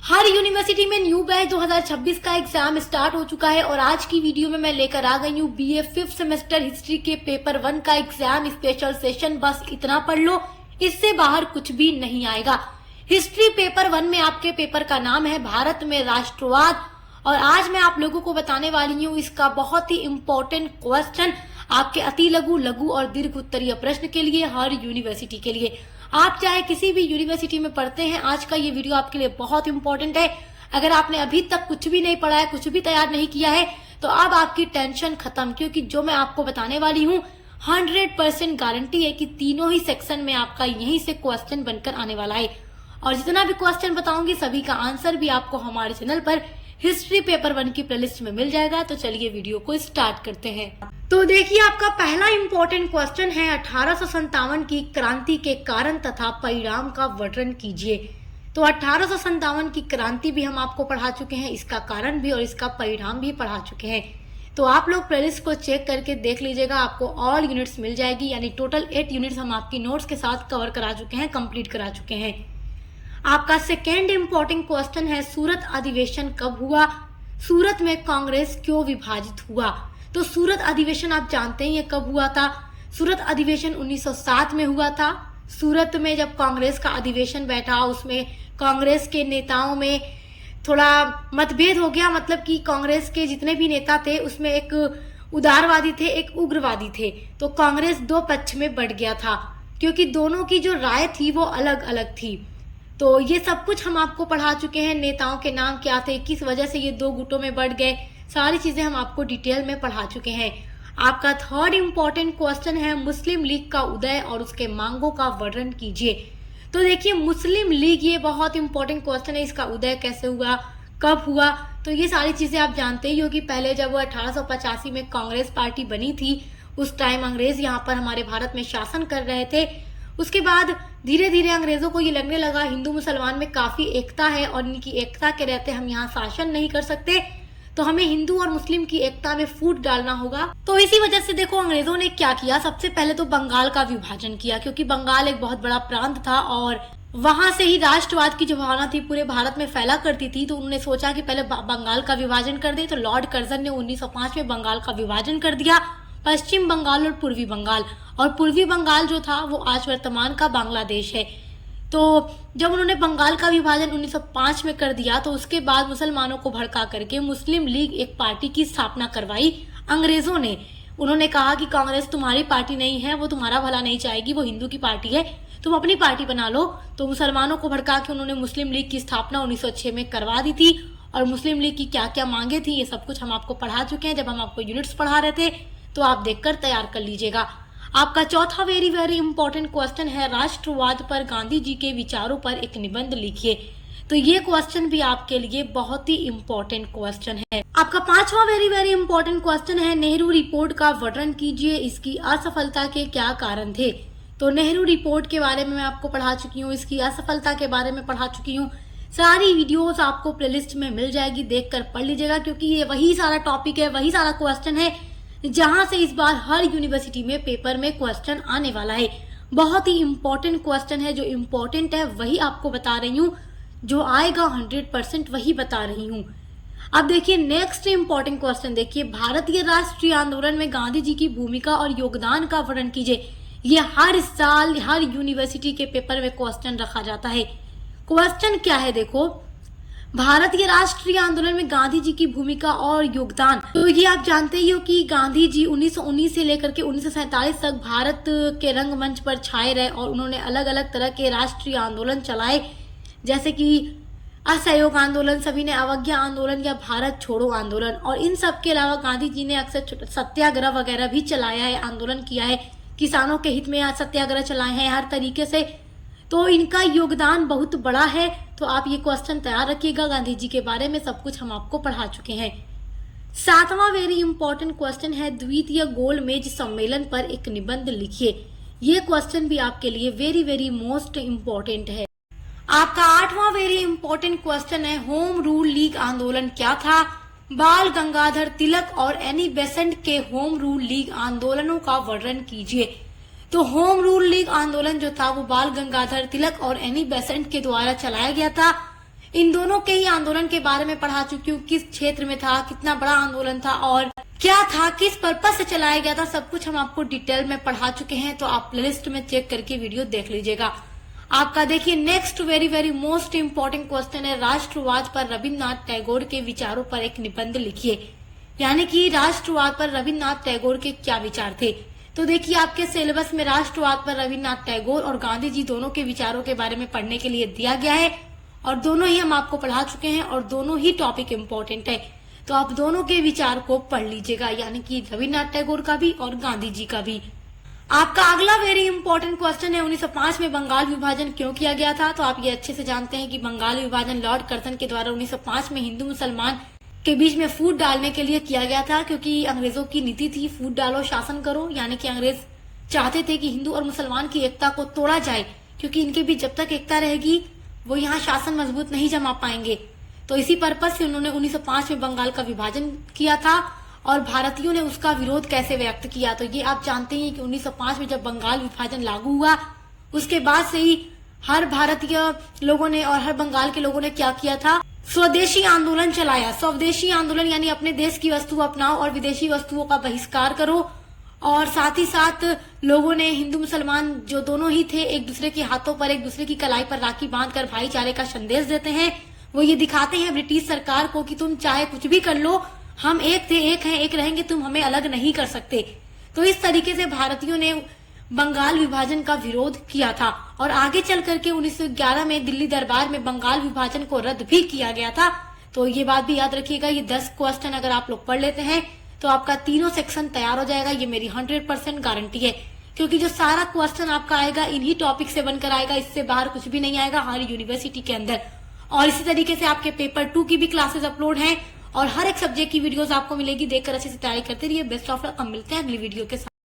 हर university में new batch 2026 का exam start हो चुका है और आज की वीडियो में मैं लेकर आ गई हूँ बीए 5th सेमेस्टर हिस्ट्री के पेपर 1 का एग्जाम स्पेशल सेशन। बस इतना पढ़ लो, इससे बाहर कुछ भी नहीं आएगा। हिस्ट्री पेपर 1 में आपके पेपर का नाम है भारत में राष्ट्रवाद और आज मैं आप लोगों को बताने वाली हूँ इसका बहुत ही इम्पोर्टेंट क्वेश्चन आपके अति लघु, लघु और दीर्घ उत्तरीय प्रश्न के लिए, हर यूनिवर्सिटी के लिए। आप चाहे किसी भी यूनिवर्सिटी में पढ़ते हैं, आज का ये वीडियो आपके लिए बहुत इंपॉर्टेंट है। अगर आपने अभी तक कुछ भी नहीं पढ़ा है, कुछ भी तैयार नहीं किया है, तो अब आपकी टेंशन खत्म, क्योंकि जो मैं आपको बताने वाली हूँ 100% गारंटी है कि तीनों ही सेक्शन में आपका यहीं से क्वेश्चन बनकर आने वाला है। और जितना भी क्वेश्चन बताऊंगी सभी का आंसर भी आपको हमारे चैनल पर हिस्ट्री पेपर 1 की प्लेलिस्ट में मिल जाएगा। तो चलिए वीडियो को स्टार्ट करते हैं। तो देखिए, आपका पहला इंपॉर्टेंट क्वेश्चन है 1857 की क्रांति के कारण तथा परिणाम का वर्णन कीजिए। तो 1857 की क्रांति भी हम आपको पढ़ा चुके हैं, इसका कारण भी और इसका परिणाम भी पढ़ा चुके हैं। तो आप लोग प्लेलिस्ट को चेक करके देख लीजिएगा, आपको ऑल यूनिट्स मिल जाएगी, यानी टोटल 8 यूनिट्स हम आपकी नोट्स के साथ कवर करा चुके हैं, कंप्लीट करा चुके हैं। आपका सेकेंड इंपॉर्टेंट क्वेश्चन है सूरत अधिवेशन कब हुआ, सूरत में कांग्रेस क्यों विभाजित हुआ। तो सूरत अधिवेशन आप जानते हैं ये कब हुआ था। सूरत अधिवेशन 1907 में हुआ था। सूरत में जब कांग्रेस का अधिवेशन बैठा, उसमें कांग्रेस के नेताओं में थोड़ा मतभेद हो गया, मतलब कि कांग्रेस के जितने भी नेता थे उसमें एक उदारवादी थे, एक उग्रवादी थे। तो कांग्रेस दो पक्ष में बढ़ गया था, क्योंकि दोनों की जो राय थी वो अलग अलग थी। तो ये सब कुछ हम आपको पढ़ा चुके हैं, नेताओं के नाम क्या थे, किस वजह से ये दो गुटों में बढ़ गए, सारी चीजें हम आपको डिटेल में पढ़ा चुके हैं। आपका थर्ड इंपॉर्टेंट क्वेश्चन है मुस्लिम लीग का उदय और उसके मांगों का वर्णन कीजिए। तो देखिए, मुस्लिम लीग ये बहुत इंपॉर्टेंट क्वेश्चन है, इसका उदय कैसे हुआ, कब हुआ। तो ये सारी चीजें आप जानते ही हो कि पहले जब 1885 में कांग्रेस पार्टी बनी थी, उस टाइम अंग्रेज यहाँ पर हमारे भारत में शासन कर रहे थे। उसके बाद धीरे धीरे अंग्रेजों को ये लगने लगा हिंदू मुसलमान में काफी एकता है और इनकी एकता के रहते हम यहाँ शासन नहीं कर सकते, तो हमें हिंदू और मुस्लिम की एकता में फूट डालना होगा। तो इसी वजह से देखो अंग्रेजों ने क्या किया, सबसे पहले तो बंगाल का विभाजन किया, क्योंकि बंगाल एक बहुत बड़ा प्रांत था और वहां से ही राष्ट्रवाद की जो भावना थी पूरे भारत में फैला करती थी। तो उन्होंने सोचा कि पहले बंगाल का विभाजन कर दे। तो लॉर्ड कर्जन ने 1905 में बंगाल का विभाजन कर दिया, पश्चिम बंगाल और पूर्वी बंगाल। और पूर्वी बंगाल जो था वो आज वर्तमान का बांग्लादेश है। तो जब उन्होंने बंगाल का विभाजन 1905 में कर दिया, तो उसके बाद मुसलमानों को भड़का करके मुस्लिम लीग एक पार्टी की स्थापना करवाई अंग्रेजों ने। उन्होंने कहा कि कांग्रेस तुम्हारी पार्टी नहीं है, वो तुम्हारा भला नहीं चाहेगी, वो हिंदू की पार्टी है, तुम अपनी पार्टी बना लो। तो मुसलमानों को भड़का के उन्होंने मुस्लिम लीग की स्थापना 1906 में करवा दी थी। और मुस्लिम लीग की क्या क्या मांगे थी ये सब कुछ हम आपको पढ़ा चुके हैं, जब हम आपको यूनिट्स पढ़ा रहे थे, तो आप देखकर तैयार कर लीजिएगा। आपका चौथा वेरी वेरी इंपॉर्टेंट क्वेश्चन है राष्ट्रवाद पर गांधी जी के विचारों पर एक निबंध लिखिए। तो ये क्वेश्चन भी आपके लिए बहुत ही इंपॉर्टेंट क्वेश्चन है। आपका पांचवा वेरी वेरी इंपॉर्टेंट क्वेश्चन है नेहरू रिपोर्ट का वर्णन कीजिए, इसकी असफलता के क्या कारण थे। तो नेहरू रिपोर्ट के बारे में मैं आपको पढ़ा चुकी हूँ, इसकी असफलता के बारे में पढ़ा चुकी हूँ। सारी वीडियोस आपको प्लेलिस्ट में मिल जाएगी, देखकर पढ़ लीजिएगा, क्योंकि ये वही सारा टॉपिक है, वही सारा क्वेश्चन है जहां से इस बार हर यूनिवर्सिटी में पेपर में क्वेश्चन आने वाला है। बहुत ही इंपॉर्टेंट क्वेश्चन है, जो इंपॉर्टेंट है वही आपको बता रही हूँ, जो आएगा 100% वही बता रही हूँ। अब देखिए नेक्स्ट इंपॉर्टेंट क्वेश्चन, देखिए भारतीय राष्ट्रीय आंदोलन में गांधी जी की भूमिका और योगदान का वर्णन कीजिए। ये हर साल हर यूनिवर्सिटी के पेपर में क्वेश्चन रखा जाता है। क्वेश्चन क्या है, देखो, भारतीय राष्ट्रीय आंदोलन में गांधी जी की भूमिका और योगदान। तो ये आप जानते ही हो कि गांधी जी 1919 से लेकर के 1947 तक भारत के रंगमंच पर छाए रहे और उन्होंने अलग अलग तरह के राष्ट्रीय आंदोलन चलाए, जैसे कि असहयोग आंदोलन, सभी ने अवज्ञा आंदोलन या भारत छोड़ो आंदोलन। और इन सब के अलावा गांधी जी ने अक्सर सत्याग्रह वगैरह भी चलाया है, आंदोलन किया है, किसानों के हित में सत्याग्रह चलाए हैं हर तरीके से। तो इनका योगदान बहुत बड़ा है। तो आप ये क्वेश्चन तैयार रखिएगा, गांधी जी के बारे में सब कुछ हम आपको पढ़ा चुके हैं। सातवां वेरी इंपॉर्टेंट क्वेश्चन है द्वितीय गोलमेज सम्मेलन पर एक निबंध लिखिए। ये क्वेश्चन भी आपके लिए वेरी वेरी मोस्ट इम्पोर्टेंट है। आपका आठवां वेरी इंपॉर्टेंट क्वेश्चन है होम रूल लीग आंदोलन क्या था। बाल गंगाधर तिलक और एनी बेसेंट के होम रूल लीग आंदोलनों का वर्णन कीजिए। तो होम रूल लीग आंदोलन जो था वो बाल गंगाधर तिलक और एनी बेसेंट के द्वारा चलाया गया था। इन दोनों के ही आंदोलन के बारे में पढ़ा चुकी हूँ, किस क्षेत्र में था, कितना बड़ा आंदोलन था और क्या था, किस पर्पज से चलाया गया था, सब कुछ हम आपको डिटेल में पढ़ा चुके हैं। तो आप प्लेलिस्ट में चेक करके वीडियो देख लीजिएगा। आपका देखिए next very most important question है, राष्ट्रवाद पर रविन्द्रनाथ टैगोर के विचारों पर एक निबंध लिखिए। यानी कि राष्ट्रवाद पर रविन्द्रनाथ टैगोर के क्या विचार थे। तो देखिए आपके सिलेबस में राष्ट्रवाद पर रविन्द्रनाथ टैगोर और गांधी जी दोनों के विचारों के बारे में पढ़ने के लिए दिया गया है और दोनों ही हम आपको पढ़ा चुके हैं और दोनों ही टॉपिक इम्पोर्टेंट है। तो आप दोनों के विचार को पढ़ लीजिएगा, यानी कि रविन्द्रनाथ टैगोर का भी और गांधी जी का भी। आपका अगला वेरी इंपॉर्टेंट क्वेश्चन है, 1905 में बंगाल विभाजन क्यों किया गया था। तो आप ये अच्छे से जानते हैं कि बंगाल विभाजन लॉर्ड कर्जन के द्वारा 1905 में हिंदू मुसलमान के बीच में फूट डालने के लिए किया गया था, क्योंकि अंग्रेजों की नीति थी फूट डालो शासन करो। यानी कि अंग्रेज चाहते थे कि हिंदू और मुसलमान की एकता को तोड़ा जाए, क्योंकि इनके बीच जब तक एकता रहेगी वो यहाँ शासन मजबूत नहीं जमा पाएंगे। तो इसी पर्पज से उन्होंने 1905 में बंगाल का विभाजन किया था और भारतीयों ने उसका विरोध कैसे व्यक्त किया। तो ये आप जानते हैं कि 1905 में जब बंगाल विभाजन लागू हुआ उसके बाद से ही हर भारतीय लोगों ने और हर बंगाल के लोगों ने क्या किया था, स्वदेशी आंदोलन चलाया। स्वदेशी आंदोलन यानी अपने देश की वस्तु अपनाओ और विदेशी वस्तुओं का बहिष्कार करो। और साथ ही साथ लोगों ने, हिंदू मुसलमान जो दोनों ही थे, एक दूसरे के हाथों पर, एक दूसरे की कलाई पर राखी बांधकर भाईचारे का संदेश देते हैं। वो ये दिखाते हैं ब्रिटिश सरकार को कि तुम चाहे कुछ भी कर लो, हम एक थे, एक हैं, एक रहेंगे, तुम हमें अलग नहीं कर सकते। तो इस तरीके से भारतीयों ने बंगाल विभाजन का विरोध किया था और आगे चल करके 1911 में दिल्ली दरबार में बंगाल विभाजन को रद्द भी किया गया था। तो ये बात भी याद रखिएगा। ये 10 क्वेश्चन अगर आप लोग पढ़ लेते हैं तो आपका तीनों सेक्शन तैयार हो जाएगा। ये मेरी 100% गारंटी है, क्योंकि जो सारा क्वेश्चन आपका आएगा इन्हीं टॉपिक से बनकर आएगा, इससे बाहर कुछ भी नहीं आएगा हमारी यूनिवर्सिटी के अंदर। और इसी तरीके से आपके पेपर 2 की भी क्लासेस अपलोड हैं और हर एक सब्जेक्ट की वीडियोस आपको मिलेगी। देखकर अच्छे से तैयारी करते रहिए। Best of luck. हम मिलते हैं अगली वीडियो के साथ।